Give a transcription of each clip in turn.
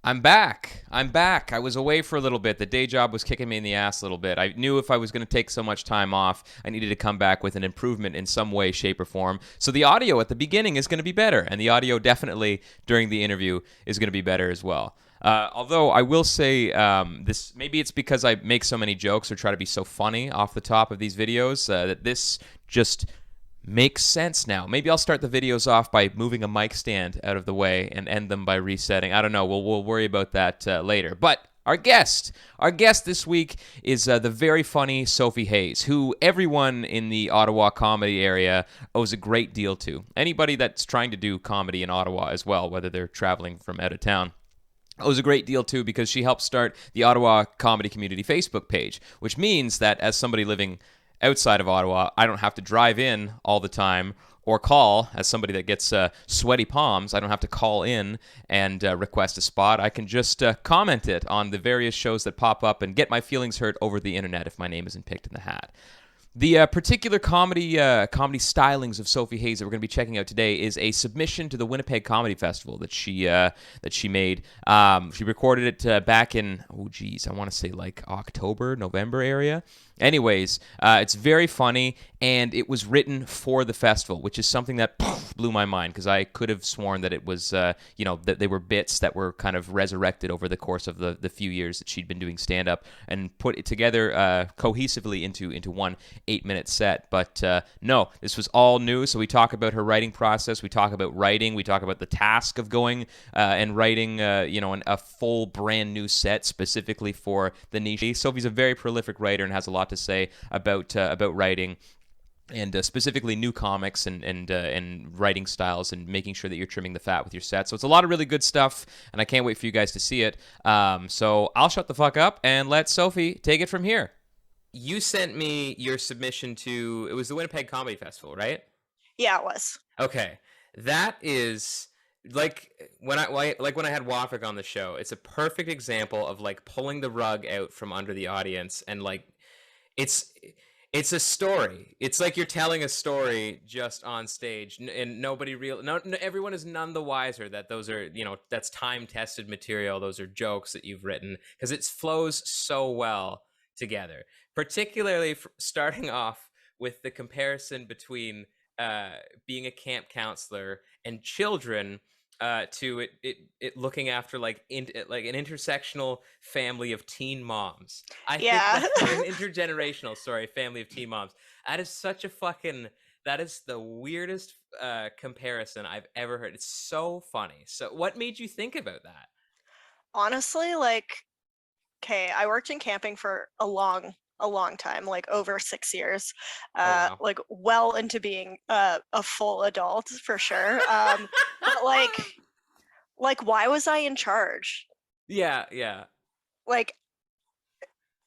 I'm back. I'm back. I was away for a little bit. The day job was kicking me in the ass a little bit. I knew if I was going to take so much time off, I needed to come back with an improvement in some way, shape, or form. So the audio at the beginning is going to be better, and the audio definitely during the interview is going to be better as well. Although I will say this, maybe it's because I make so many jokes or try to be so funny off the top of these videos that this just makes sense now. Maybe I'll start the videos off by moving a mic stand out of the way and end them by resetting. I don't know. We'll worry about that later. But our guest this week is the very funny Sophie Hayes, who everyone in the Ottawa comedy area owes a great deal to. Anybody that's trying to do comedy in Ottawa as well, whether they're traveling from out of town, owes a great deal too, because she helped start the Ottawa Comedy Community Facebook page, which means that as somebody living outside of Ottawa, I don't have to drive in all the time or call. As somebody that gets sweaty palms, I don't have to call in and request a spot. I can just comment it on the various shows that pop up and get my feelings hurt over the internet if my name isn't picked in the hat. The particular comedy stylings of Sophie Hayes that we're going to be checking out today is a submission to the Winnipeg Comedy Festival that she made. She recorded it back in, I want to say like October, November area. Anyways, it's very funny, and it was written for the festival, which is something that blew my mind, because I could have sworn that it was, that they were bits that were kind of resurrected over the course of the few years that she'd been doing stand-up and put it together cohesively into one 8-minute set. But no, this was all new, so we talk about her writing process, we talk about writing, we talk about the task of going and writing, a full brand new set specifically for the niche. Sophie's a very prolific writer and has a lot to say about writing, and specifically new comics and writing styles, and making sure that you're trimming the fat with your set. So it's a lot of really good stuff, and I can't wait for you guys to see it. So I'll shut the fuck up and let Sophie take it from here. You sent me your submission to, it was the Winnipeg Comedy Festival, right? Yeah, it was. Okay. That is like when I had Wafik on the show, it's a perfect example of like pulling the rug out from under the audience, and like it's a story. It's like you're telling a story just on stage, and everyone is none the wiser that those are, that's time-tested material. Those are jokes that you've written, because it flows so well together, particularly starting off with the comparison between being a camp counselor and children, to it looking after like an intersectional family of teen moms. I think that's an intergenerational family of teen moms. That is such a that is the weirdest comparison I've ever heard. It's so funny. So what made you think about that? Honestly, I worked in camping for a long time, like over 6 years, wow. like well into being a full adult for sure. But why was I in charge? Yeah.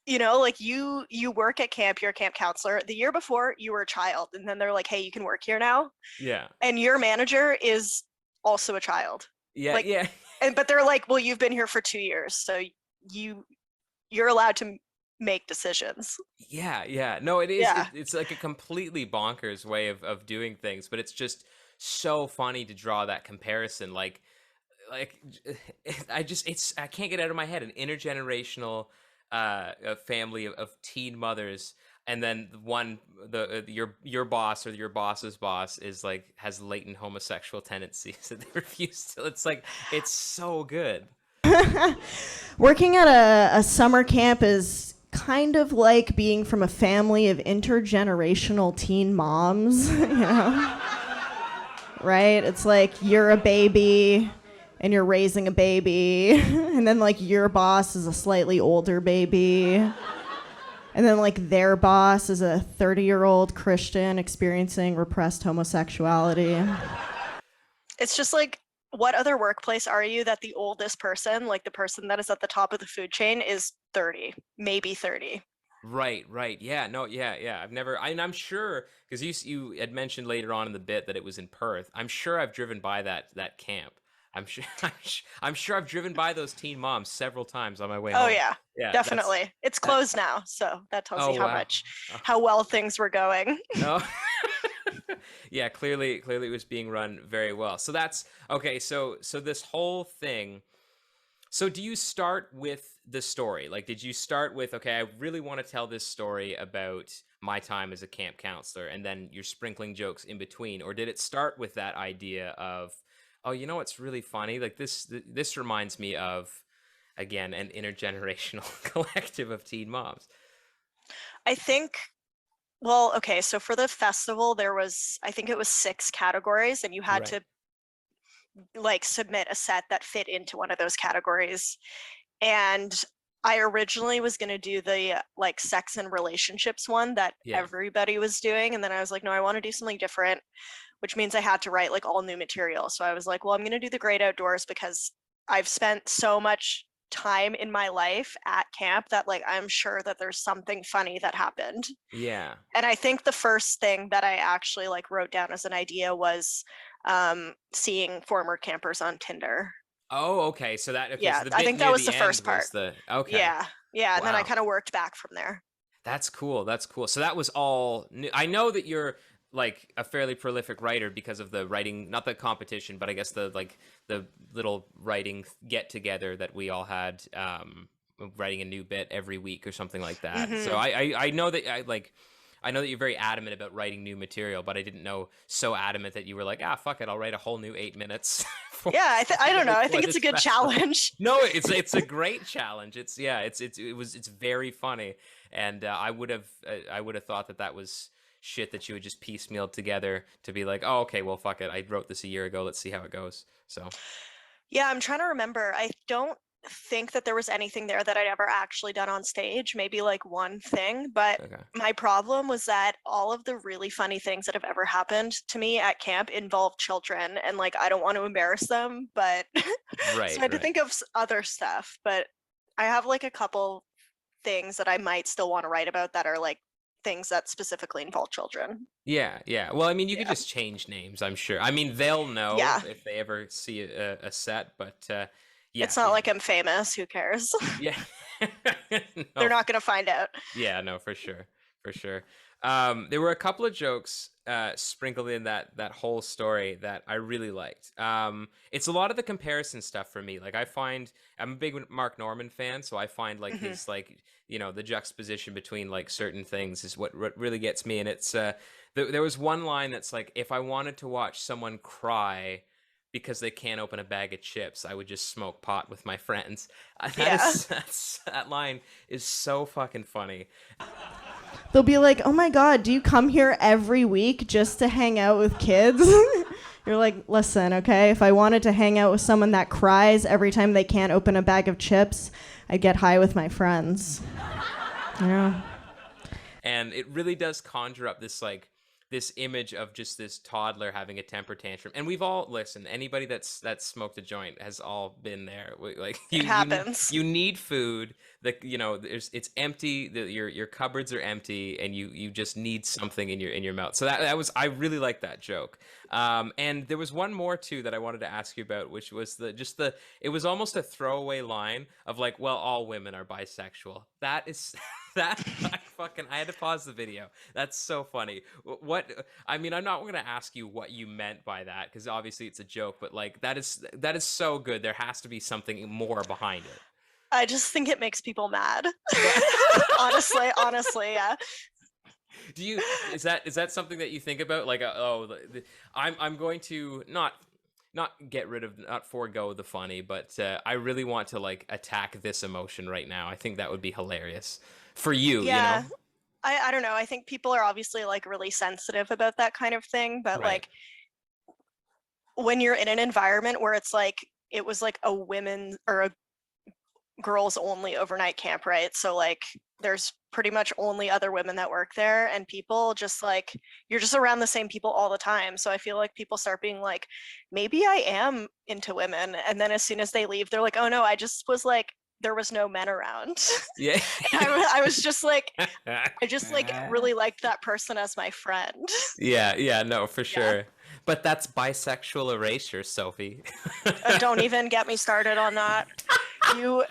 You work at camp, you're a camp counselor. The year before, you were a child, and then they're like, hey, you can work here now. Yeah. And your manager is also a child. Yeah. But they're like, well, you've been here for 2 years, so you're allowed to make decisions. Yeah. No, it is. Yeah. It's like a completely bonkers way of doing things, but it's just so funny to draw that comparison. I can't get out of my head an intergenerational a family of teen mothers, and then your boss or your boss's boss is like has latent homosexual tendencies that they refuse to. It's so good. Working at a summer camp is kind of like being from a family of intergenerational teen moms, right? It's like you're a baby and you're raising a baby, and then like your boss is a slightly older baby, and then like their boss is a 30-year-old Christian experiencing repressed homosexuality. It's just like, what other workplace are you that the oldest person, like the person that is at the top of the food chain, is 30, maybe 30? Right. Yeah. No. Yeah. I'm sure, because you had mentioned later on in the bit that it was in Perth. I'm sure I've driven by that camp. I'm sure I've driven by those teen moms several times on my way home. Oh yeah, definitely. It's closed now, so that tells you how well things were going. Oh. Yeah, clearly it was being run very well. So that's okay. So this whole thing, So do you start with the story? Like, did you start with, okay, I really want to tell this story about my time as a camp counselor, and then you're sprinkling jokes in between? Or did it start with that idea of, oh, you know what's really funny? Like this reminds me of, again, an intergenerational collective of teen moms. I think, well, okay, so for the festival, I think it was 6 categories, and you had Right. to like submit a set that fit into one of those categories. And I originally was going to do the like sex and relationships one that Yeah. everybody was doing. And then I was like, no, I want to do something different, which means I had to write like all new material. So I was like, well, I'm going to do the great outdoors because I've spent so much time in my life at camp that like I'm sure that there's something funny that happened. Yeah. And I think the first thing that I actually like wrote down as an idea was seeing former campers on Tinder. Oh, okay. So that, okay. Yeah, So the I bit think that near was the the first end part. was the, okay. Yeah, yeah, and then I Wow. kind of worked back from there. That's cool. That's cool. So that was all new. I know that you're like a fairly prolific writer because of the writing, not the competition, but I guess the like the little writing get together that we all had, writing a new bit every week or something like that. So I know that I know that you're very adamant about writing new material, but I didn't know so adamant that you were like, fuck it, I'll write a whole new 8 minutes. Yeah, I don't know. I think it's a good festival. challenge. No, it's a great challenge. It's very funny, and I would have thought that was shit that you would just piecemeal together to be like, oh, okay, well, fuck it, I wrote this a year ago. Let's see how it goes. So Yeah, I'm trying to remember. I don't think that there was anything there that I'd ever actually done on stage, maybe like one thing, but okay, my problem was that all of the really funny things that have ever happened to me at camp involve children, and like I don't want to embarrass them, but right, so I had to right. think of other stuff, but I have like a couple things that I might still want to write about that are like things that specifically involve children. Yeah, yeah. Well, I mean, you could Yeah. just change names, I'm sure. I mean, they'll know Yeah. if they ever see a set, but yeah, It's not yeah, like I'm famous. Who cares? yeah. They're No, not going to find out. yeah, no, for sure, for sure. There were a couple of jokes sprinkled in that whole story that I really liked. It's a lot of the comparison stuff for me. Like I'm a big Mark Norman fan, so I find like Mhm. his like the juxtaposition between like certain things is what really gets me. And it's there was one line that's like, if I wanted to watch someone cry because they can't open a bag of chips, I would just smoke pot with my friends. Yeah. That line is so fucking funny. They'll be like, oh my God, do you come here every week just to hang out with kids? You're like, listen, okay, if I wanted to hang out with someone that cries every time they can't open a bag of chips, I'd get high with my friends. Yeah. And it really does conjure up this image of just this toddler having a temper tantrum. And we've all listened. Anybody that's smoked a joint has all been there. Like It happens. you need food. It's empty. Your cupboards are empty, and you just need something in your mouth. So that was, I really like that joke. And there was one more too that I wanted to ask you about, which was it was almost a throwaway line of like, well, all women are bisexual. That is. That I had to pause the video. That's so funny. I mean, I'm not going to ask you what you meant by that because obviously it's a joke, but like that is so good. There has to be something more behind it. I just think it makes people mad. Yeah. honestly, yeah. Is that something that you think about? Like, I'm going to not forego the funny, but I really want to like attack this emotion right now. I think that would be hilarious for you. Yeah. I don't know. I think people are obviously like really sensitive about that kind of thing, but Right. like when you're in an environment where it's like it was like a women or a girls only overnight camp, right? So like there's pretty much only other women that work there, and people just like you're just around the same people all the time. So I feel like people start being like, maybe I am into women, and then as soon as they leave, they're like, oh no, I just was like there was no men around. Yeah. I was just like, I just like really liked that person as my friend. Yeah, no, for sure. But that's bisexual erasure, Sophie. Don't even get me started on that. You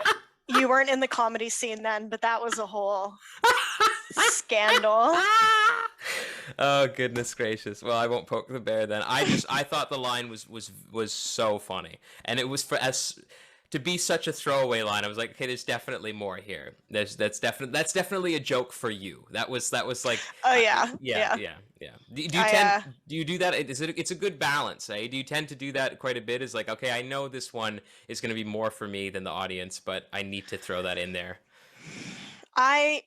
weren't in the comedy scene then, but that was a whole scandal. Oh goodness gracious. Well, I won't poke the bear then. I thought the line was so funny, and it was to be such a throwaway line, I was like, okay, there's definitely more here. That's definitely a joke for you. That was like, Oh yeah. yeah. Do you do you do that? It's a good balance, eh? Do you tend to do that quite a bit? Is like, okay, I know this one is going to be more for me than the audience, but I need to throw that in there. I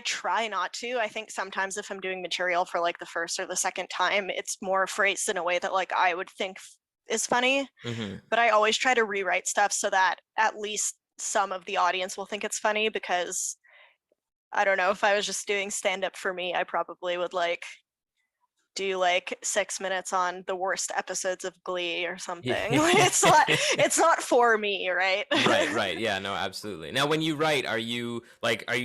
try not to. I think sometimes if I'm doing material for like the first or the second time, it's more phrased in a way that like I would think is funny. Mm-hmm. But I always try to rewrite stuff so that at least some of the audience will think it's funny, because I don't know, if I was just doing stand-up for me, I probably would like do like 6 minutes on the worst episodes of Glee or something. It's not for me, right? Right. Yeah, no, absolutely. Now, when you write, are you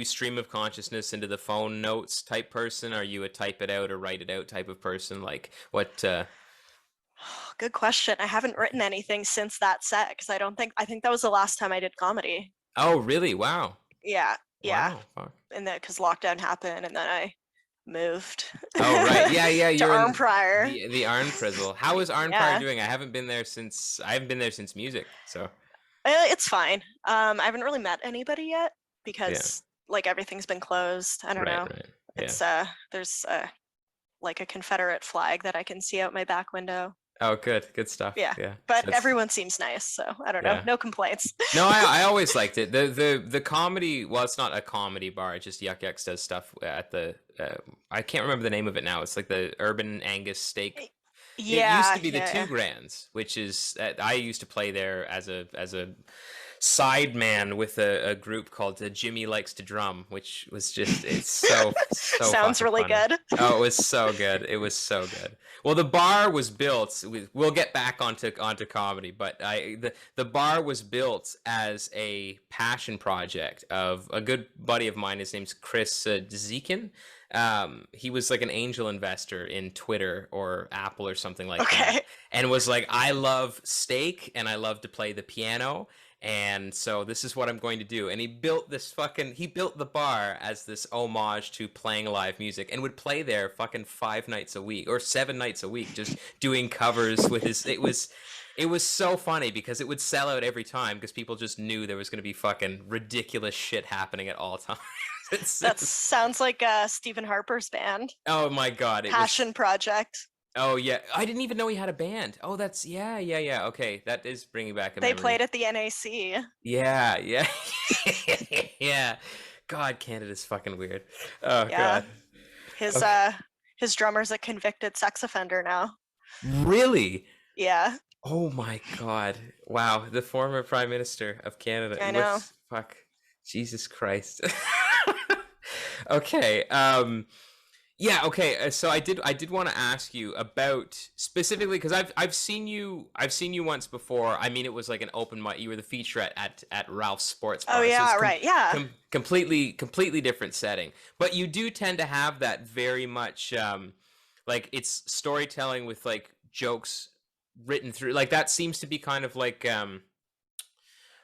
stream of consciousness into the phone notes type person? Are you a type it out or write it out type of person? Like what? Good question. I haven't written anything since that set, because I think that was the last time I did comedy. Oh, really? Wow. Yeah. Wow. Fuck. And then because lockdown happened, and then I moved. Oh, right. Yeah. to You're Arnprior. The Arnprizzle. How is Arnprior Yeah. doing? I haven't been there since music. So It's fine. I haven't really met anybody yet because like everything's been closed. I don't know. Right. It's there's like a Confederate flag that I can see out my back window. Oh, good stuff. Yeah. Yeah. But everyone seems nice, so I don't know. Yeah. No complaints. No, I always liked it. The comedy. Well, it's not a comedy bar. It's just Yuck Yucks does stuff at the. I can't remember the name of it now. It's like the Urban Angus Steak. Yeah. It used to be the Two Grands, which is I used to play there as a sideman with a group called Jimmy Likes to Drum, which was just it's so sounds really funny. good. Oh, it was so good. It was so good. Well, the bar was built. We'll get back onto comedy, but the bar was built as a passion project of a good buddy of mine. His name's Chris Zekin. He was like an angel investor in Twitter or Apple or something like that, and was like, I love steak and I love to play the piano, and so this is what I'm going to do. And he built the bar as this homage to playing live music, and would play there fucking 5 nights a week or 7 nights a week, just doing covers with his. It was so funny because it would sell out every time because people just knew there was going to be fucking ridiculous shit happening at all times. That sounds like Stephen Harper's band. Oh my god, Passion Project. Oh yeah, I didn't even know he had a band. Oh, that's yeah. Okay, that is bringing back a memory. They played at the NAC. Yeah. Yeah. God, Canada's fucking weird. Oh god. His drummer's a convicted sex offender now. Really? Yeah. Oh my god. Wow, the former Prime Minister of Canada. I know. Fuck. Jesus Christ. Okay. Yeah. Okay. So I did want to ask you about specifically because I've seen you once before. I mean, it was like an open mic. You were the feature at Ralph's Sports Bar. Oh yeah, so right. Yeah. Completely different setting. But you do tend to have that very much like it's storytelling with like jokes written through. Like that seems to be kind of like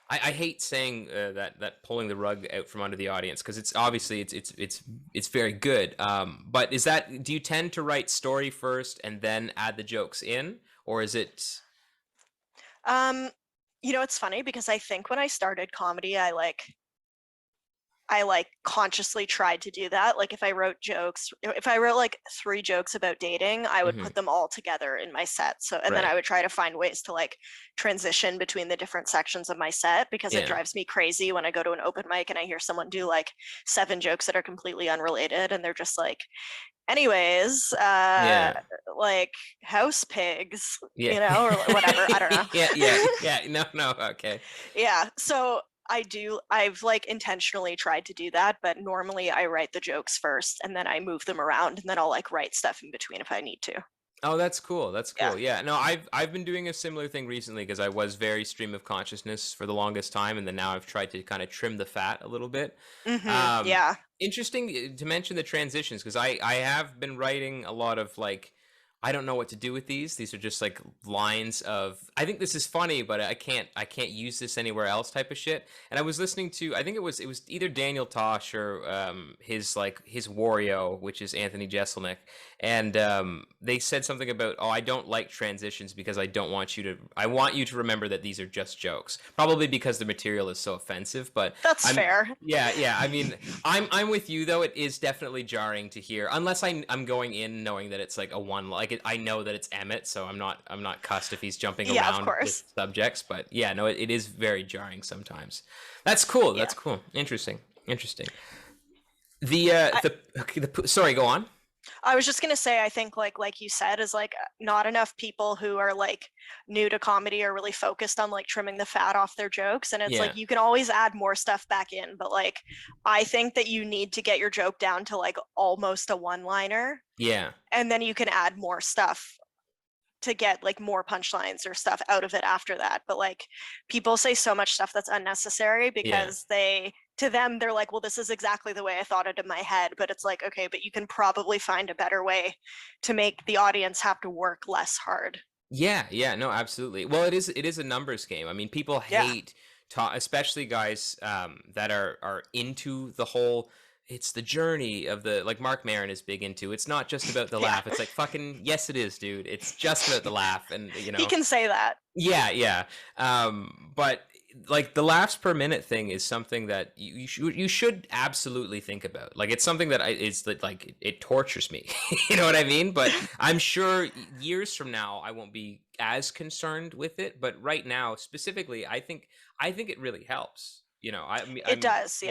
I hate saying that pulling the rug out from under the audience because it's obviously it's very good. But do you tend to write story first and then add the jokes in, or is it? It's funny because I think when I started comedy, I consciously tried to do that. Like if I wrote like 3 jokes about dating, I would put them all together in my set. So, and then I would try to find ways to like transition between the different sections of my set because it drives me crazy when I go to an open mic and I hear someone do like 7 jokes that are completely unrelated. And they're just like, anyways, like house pigs, or whatever. I don't know. Yeah. No. Okay. Yeah. So I've like intentionally tried to do that, but normally I write the jokes first and then I move them around and then I'll like write stuff in between if I need to. Oh, that's cool. Yeah. No, I've been doing a similar thing recently because I was very stream of consciousness for the longest time, and then now I've tried to kind of trim the fat a little bit. Yeah. Interesting to mention the transitions because I have been writing a lot of like I don't know what to do with these. These are just like lines of, I think this is funny, but I can't use this anywhere else type of shit. And I was listening to, I think it was either Daniel Tosh or his Wario, which is Anthony Jeselnik. And they said something about, I don't like transitions because I want you to remember that these are just jokes. Probably because the material is so offensive, but That's fair. Yeah. I mean, I'm with you though. It is definitely jarring to hear, unless I'm going in knowing that it's like a one, like I know that it's Emmett, so I'm not cussed if he's jumping around with subjects. But yeah, no, it is very jarring sometimes. That's cool. That's cool. Interesting. Sorry, go on. I was just gonna say, I think like you said, is like not enough people who are like new to comedy are really focused on like trimming the fat off their jokes. And it's like you can always add more stuff back in, but like I think that you need to get your joke down to like almost a one-liner. Yeah. And then you can add more stuff to get like more punchlines or stuff out of it after that. But like people say so much stuff that's unnecessary because to them they're like, well, this is exactly the way I thought it in my head. But it's like, okay, but you can probably find a better way to make the audience have to work less hard. Yeah, no, absolutely. Well, it is a numbers game. I mean, people hate especially guys that are into the whole, it's the journey of the, like Mark Maron is big into, it's not just about the laugh. It's like, fucking yes it is, dude. It's just about the laugh. And you know, he can say that. Yeah. But like the laughs per minute thing is something that you should absolutely think about. Like it's something that it tortures me. You know what I mean? But I'm sure years from now I won't be as concerned with it. But right now specifically, I think it really helps. You know, it does.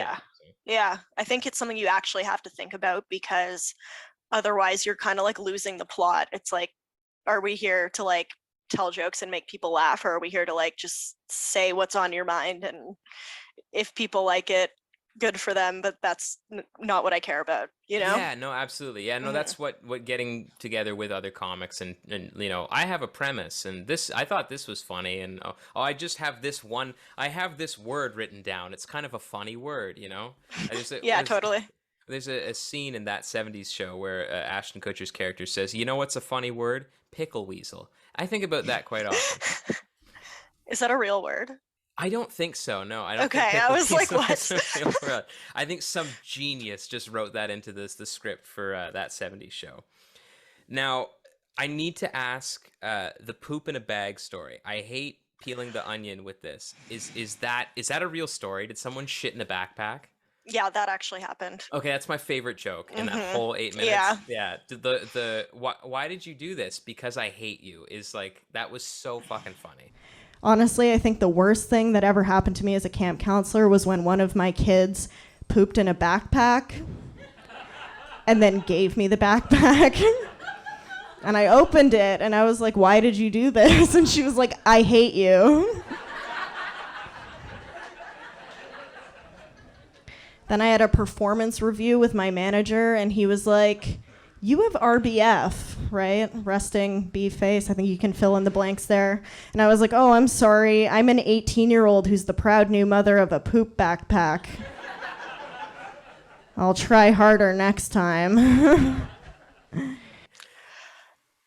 Yeah. I think it's something you actually have to think about, because otherwise you're kind of like losing the plot. It's like, are we here to like tell jokes and make people laugh, or are we here to like just say what's on your mind? And if people like it, good for them, but that's not what I care about, you know? Yeah, no, absolutely. Yeah, no, that's what getting together with other comics and you know, I have a premise and I thought this was funny, and I just have this word written down. It's kind of a funny word, you know? Totally. There's a scene in That 70s Show where Ashton Kutcher's character says, you know what's a funny word? Pickle weasel. I think about that quite often. Is that a real word? I don't think so. No, I don't. Okay, I was like, what? I think some genius just wrote that into the script for That 70s Show. Now, I need to ask the poop in a bag story. I hate peeling the onion with this. Is that a real story? Did someone shit in a backpack? Yeah, that actually happened. Okay, that's my favorite joke in that whole 8 minutes. Yeah. Why did you do this? Because I hate you. Is like, that was so fucking funny. Honestly, I think the worst thing that ever happened to me as a camp counselor was when one of my kids pooped in a backpack and then gave me the backpack. And I opened it and I was like, why did you do this? And she was like, I hate you. Then I had a performance review with my manager and he was like, you have RBF, right? Resting beef face. I think you can fill in the blanks there. And I was like, oh, I'm sorry. I'm an 18-year-old who's the proud new mother of a poop backpack. I'll try harder next time.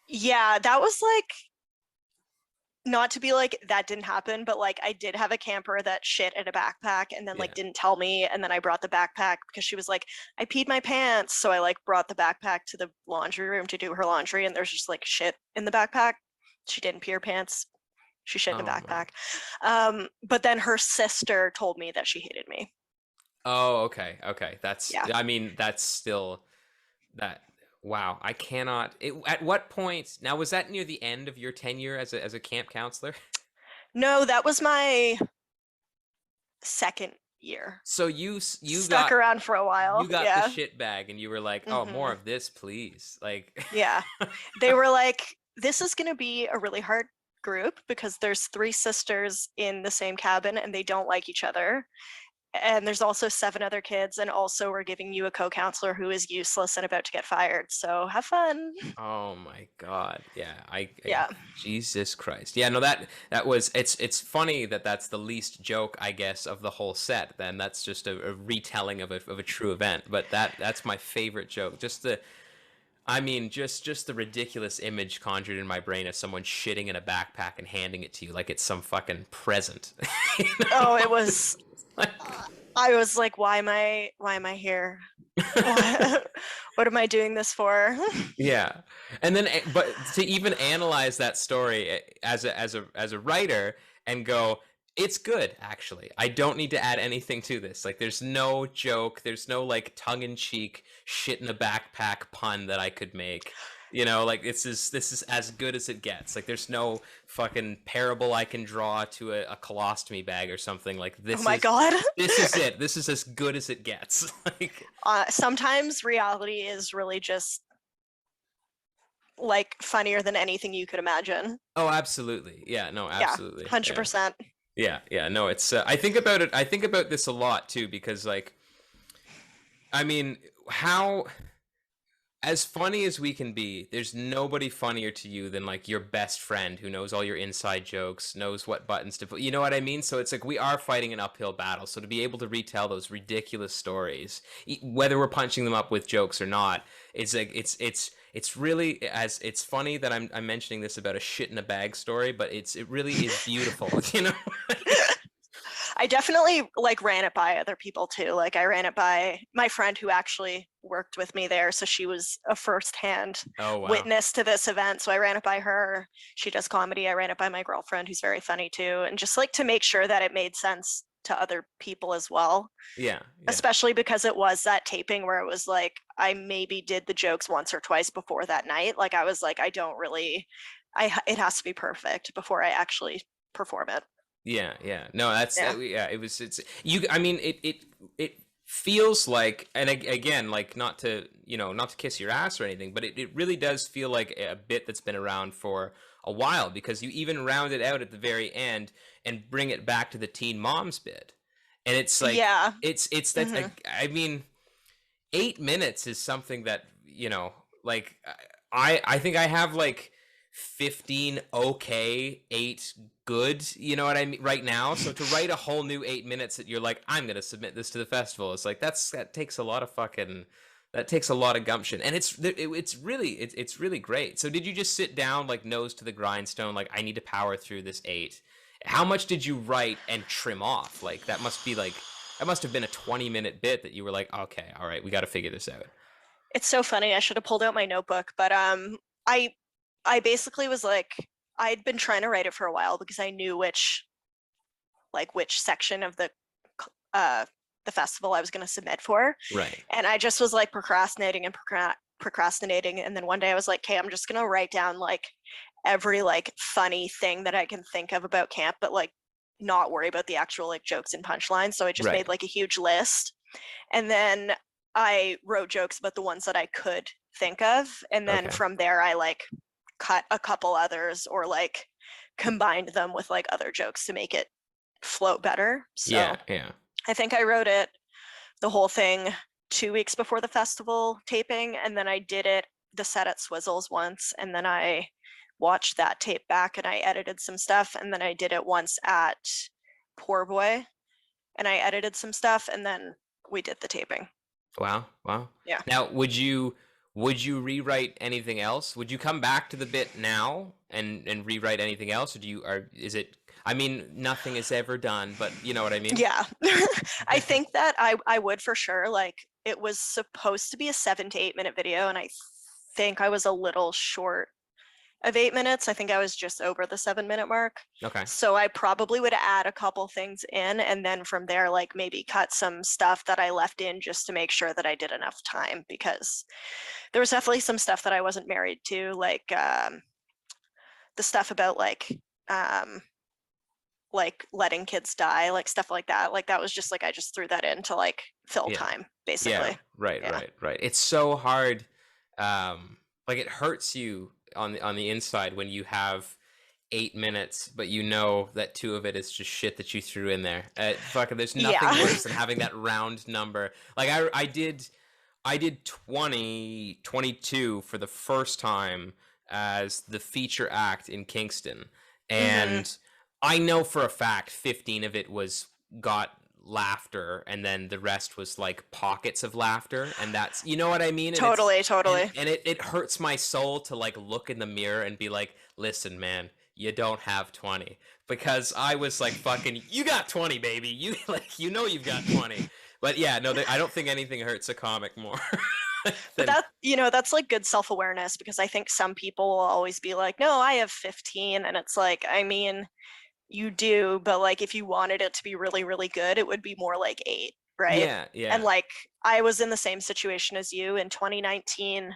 Yeah, that was like, not to be like, that didn't happen, but like I did have a camper that shit in a backpack and then like didn't tell me, and then I brought the backpack because she was like, I peed my pants, so I like brought the backpack to the laundry room to do her laundry, and there's just like shit in the backpack. She didn't pee her pants, she shit in the backpack. But then her sister told me that she hated me. Oh, okay. That's I mean, that's still that. Wow, I cannot. At what point? Now, was that near the end of your tenure as a camp counselor? No, that was my second year. So you stuck around for a while. You got the shit bag, and you were like, "Oh, more of this, please!" Like, yeah, they were like, "This is going to be a really hard group because there's 3 sisters in the same cabin, and they don't like each other." And there's also 7 other kids, and also we're giving you a co-counselor who is useless and about to get fired. So have fun. Oh my God. Yeah. Yeah. Jesus Christ. Yeah, no, that was, it's funny that that's the least joke, I guess, of the whole set. Then that's just a retelling of a true event. But that's my favorite joke. Just I mean, just the ridiculous image conjured in my brain of someone shitting in a backpack and handing it to you like it's some fucking present. You know? Oh, it was. Like, I was like, why am I here? What am I doing this for? yeah. And then, but to even analyze that story as a writer and go, it's good, actually. I don't need to add anything to this. Like, there's no joke. There's no, like, tongue-in-cheek shit in a backpack pun that I could make. You know, like, this is as good as it gets. Like, there's no fucking parable I can draw to a colostomy bag or something. Like, this Oh my God. This is it. This is as good as it gets. Like, Sometimes reality is really just like funnier than anything you could imagine. oh, absolutely. Yeah, no, absolutely. Yeah, 100%. Yeah, no, it's I think about it. I think about this a lot too because, like, I mean, how as funny as we can be, there's nobody funnier to you than, like, your best friend who knows all your inside jokes, knows what buttons to put. You know what I mean? So it's like we are fighting an uphill battle. So to be able to retell those ridiculous stories, whether we're punching them up with jokes or not, it's like it's really, as it's funny that I'm mentioning this about a shit in a bag story, but it really is beautiful, you know. I definitely like ran it by other people too. Like I ran it by my friend who actually worked with me there, so she was a firsthand Oh wow. witness to this event. So I ran it by her. She does comedy. I ran it by my girlfriend, who's very funny too, and just like to make sure that it made sense to other people as well. Yeah. Especially because it was that taping where it was like I maybe did the jokes once or twice before that night. Like I was like, I don't really, it has to be perfect before I actually perform it. Yeah. No, that's Yeah. it's you. I mean, it feels like, and again, like, not to kiss your ass or anything, but it really does feel like a bit that's been around for a while, because you even round it out at the very end and bring it back to the teen moms bit, and it's like, Yeah. it's that. I mean, 8 minutes is something that, like, I think I have like 15 okay, 8 good, you know what I mean, right now. So to write a whole new 8 minutes that you're like, I'm gonna submit this to the festival, it's like that takes a lot of gumption, and it's really great. So did you just sit down, like, nose to the grindstone, like, I need to power through this 8? How much did you write and trim off? Like, that must have been a 20-minute bit that you were like, okay, all right, we got to figure this out. It's so funny. I should have pulled out my notebook, but I basically was like, I'd been trying to write it for a while because I knew which section of the festival I was going to submit for. Right. And I just was like procrastinating, and then one day I was like, okay, I'm just going to write down like every like funny thing that I can think of about camp, but like not worry about the actual like jokes and punchlines. So I just made like a huge list, and then I wrote jokes about the ones that I could think of, and then from there I like cut a couple others or like combined them with like other jokes to make it flow better. So yeah. I think I wrote it, the whole thing, 2 weeks before the festival taping, and then I did the set at Swizzles once, and then I watched that tape back and I edited some stuff, and then I did it once at Poor Boy and I edited some stuff, and then we did the taping. Wow. Yeah. Now, would you rewrite anything else? Would you come back to the bit now and rewrite anything else, or is it? I mean, nothing is ever done, but you know what I mean? Yeah. I think that I would for sure. Like, it was supposed to be a 7 to 8 minute video, and I think I was a little short of 8 minutes. I think I was just over the 7-minute mark. Okay. So I probably would add a couple things in, and then from there, like, maybe cut some stuff that I left in just to make sure that I did enough time, because there was definitely some stuff that I wasn't married to, like the stuff about like letting kids die, like stuff like that. Like, that was just like, I just threw that in to like fill time, basically. Yeah. Right. It's so hard. Like, it hurts you on the inside when you have 8 minutes, but you know that 2 of it is just shit that you threw in there. Fucking, there's nothing worse than having that round number. Like, I did 22 for the first time as the feature act in Kingston, and I know for a fact 15 of it got laughter, and then the rest was like pockets of laughter, and that's, you know what I mean? And Totally, totally. And it hurts my soul to like look in the mirror and be like, listen, man, you don't have 20. Because I was like, fucking, you got 20, baby. You like, you know, you've got 20. But yeah, no, I don't think anything hurts a comic more. But that, that's like good self-awareness, because I think some people will always be like, no, I have 15. And it's like, I mean, you do, but like if you wanted it to be really, really good, it would be more like 8, right? Yeah. And like I was in the same situation as you in 2019.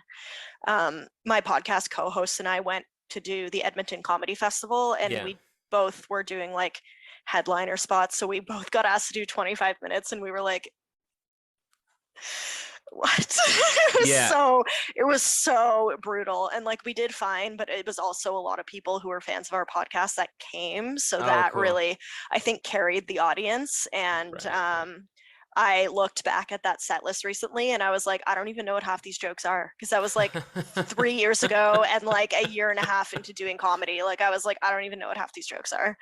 My podcast co-host and I went to do the Edmonton Comedy Festival, and we both were doing like headliner spots. So we both got asked to do 25 minutes, and we were like, what? It was so brutal, and like we did fine, but it was also a lot of people who were fans of our podcast that came, so that cool. Really, I think, carried the audience. And I looked back at that set list recently, and I was like, I don't even know what half these jokes are, because that was like 3 years ago, and like a year and a half into doing comedy. Like I was like, I don't even know what half these jokes are.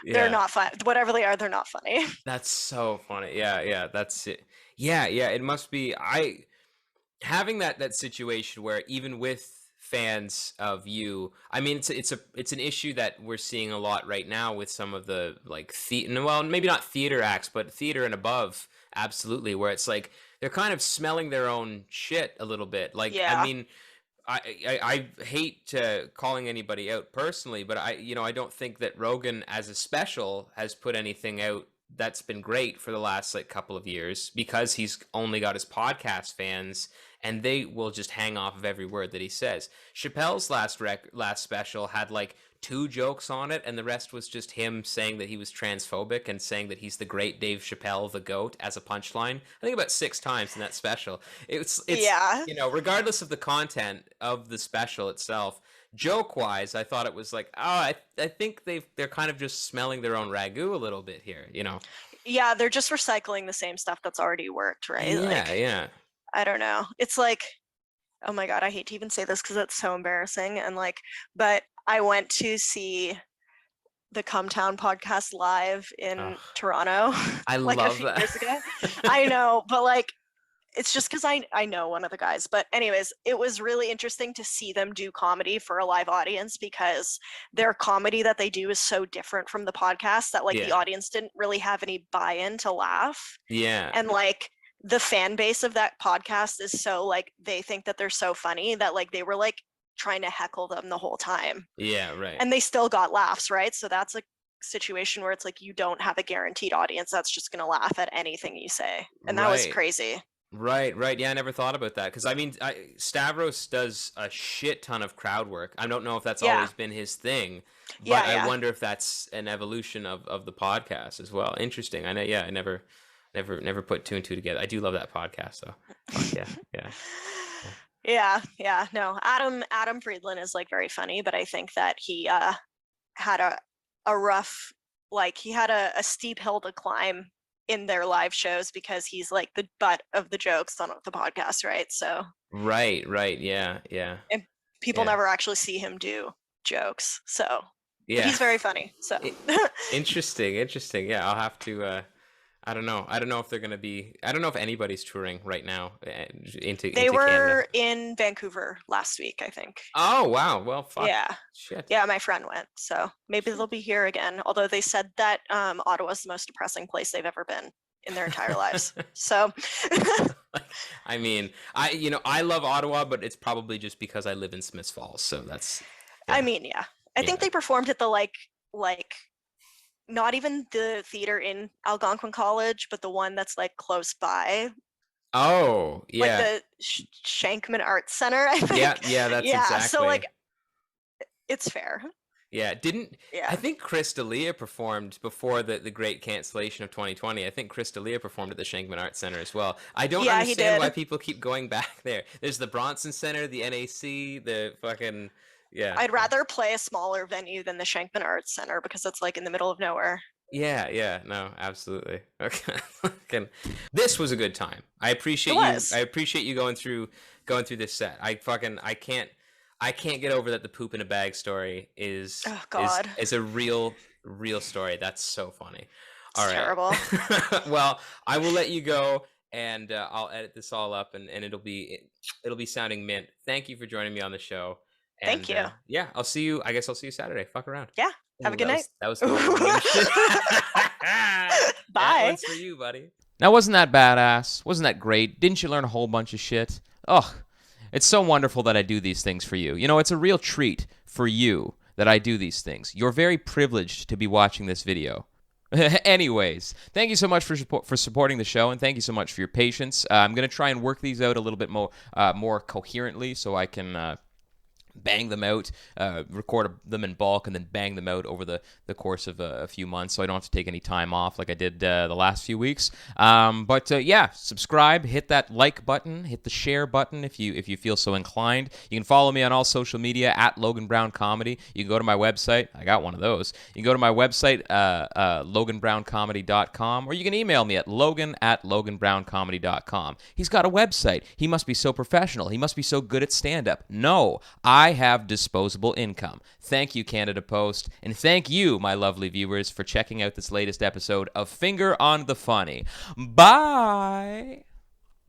They're not fun. Whatever they are, they're not funny. That's so funny. Yeah, that's it. Yeah, it must be. Having that situation where even with fans of you, I mean, it's an issue that we're seeing a lot right now with some of the like well, maybe not theater acts, but theater and above, absolutely, where it's like they're kind of smelling their own shit a little bit. Like, I mean, I hate calling anybody out personally, but I don't think that Rogan as a special has put anything out that's been great for the last like couple of years, because he's only got his podcast fans, and they will just hang off of every word that he says. Chappelle's last special had like 2 jokes on it, and the rest was just him saying that he was transphobic and saying that he's the great Dave Chappelle, the GOAT, as a punchline. I think about 6 times in that special. It's regardless of the content of the special itself, joke-wise, I thought it was like, I think they're kind of just smelling their own ragu a little bit here, Yeah, they're just recycling the same stuff that's already worked, right? Yeah. I don't know. It's like, oh my God, I hate to even say this because it's so embarrassing. And like, but I went to see the Come Town podcast live in Toronto. I like love a few that. years ago. I know, but like, it's just because I know one of the guys. But anyways, it was really interesting to see them do comedy for a live audience, because their comedy that they do is so different from the podcast that like the audience didn't really have any buy-in to laugh. Yeah. And like the fan base of that podcast is so like, they think that they're so funny that like they were like trying to heckle them the whole time. Yeah, right. And they still got laughs, right? So that's a situation where it's like you don't have a guaranteed audience that's just going to laugh at anything you say. And that was crazy. Right. Yeah, I never thought about that, because I mean, Stavros does a shit ton of crowd work. I don't know if that's always been his thing, but I wonder if that's an evolution of the podcast as well. Interesting. I know. Yeah, I never put 2 and 2 together. I do love that podcast though. Yeah. No, Adam Friedland is like very funny, but I think that he had a rough, like he had a steep hill to climb in their live shows, because he's like the butt of the jokes on the podcast, right? So right, yeah. And people never actually see him do jokes, so he's very funny. So interesting. Yeah, I'll have to. I don't know if they're gonna be. I don't know if anybody's touring right now into. They were Canada. in Vancouver last week, I think. Oh wow! Well, fuck. Yeah. Shit. Yeah, my friend went, so maybe they'll be here again. Although they said that Ottawa's the most depressing place they've ever been in their entire lives. So. I mean, I love Ottawa, but it's probably just because I live in Smiths Falls, so that's. Yeah. I mean, yeah. I think they performed at the like. Not even the theater in Algonquin College, but the one that's like close by. Oh, yeah. Like the Shankman Arts Center, I think. Yeah, that's exactly. So like, it's fair. Yeah, I think Chris D'Elia performed before the great cancellation of 2020. I think Chris D'Elia performed at the Shankman Arts Center as well. I don't understand why people keep going back there. There's the Bronson Center, the NAC, the fucking... Yeah. I'd rather play a smaller venue than the Shankman Arts Center, because it's like in the middle of nowhere. Yeah, no, absolutely. Okay. This was a good time. I appreciate you. I appreciate you going through this set. I can't get over that the poop in a bag story is a real story. That's so funny. It's terrible. Well, I will let you go, and I'll edit this all up, and it'll be sounding mint. Thank you for joining me on the show. And, Thank you. Yeah, I'll see you. I guess I'll see you Saturday. Fuck around. Yeah. Have a good night. That was that Bye. one's for you, buddy. Now, wasn't that badass? Wasn't that great? Didn't you learn a whole bunch of shit? Ugh, it's so wonderful that I do these things for you. You know, it's a real treat for you that I do these things. You're very privileged to be watching this video. Anyways, thank you so much for supporting the show, and thank you so much for your patience. I'm going to try and work these out a little bit more coherently so I can bang them out, record them in bulk, and then bang them out over the course of a few months, so I don't have to take any time off like I did the last few weeks. But yeah, subscribe, hit that like button, hit the share button if you feel so inclined. You can follow me on all social media at Logan Brown Comedy. You can go to my website. I got one of those. You can go to my website, loganbrowncomedy.com, or you can email me at logan@loganbrowncomedy.com. He's got a website. He must be so professional. He must be so good at stand-up. No, I have disposable income. Thank you, Canada Post, and thank you, my lovely viewers, for checking out this latest episode of Finger on the Funny. Bye!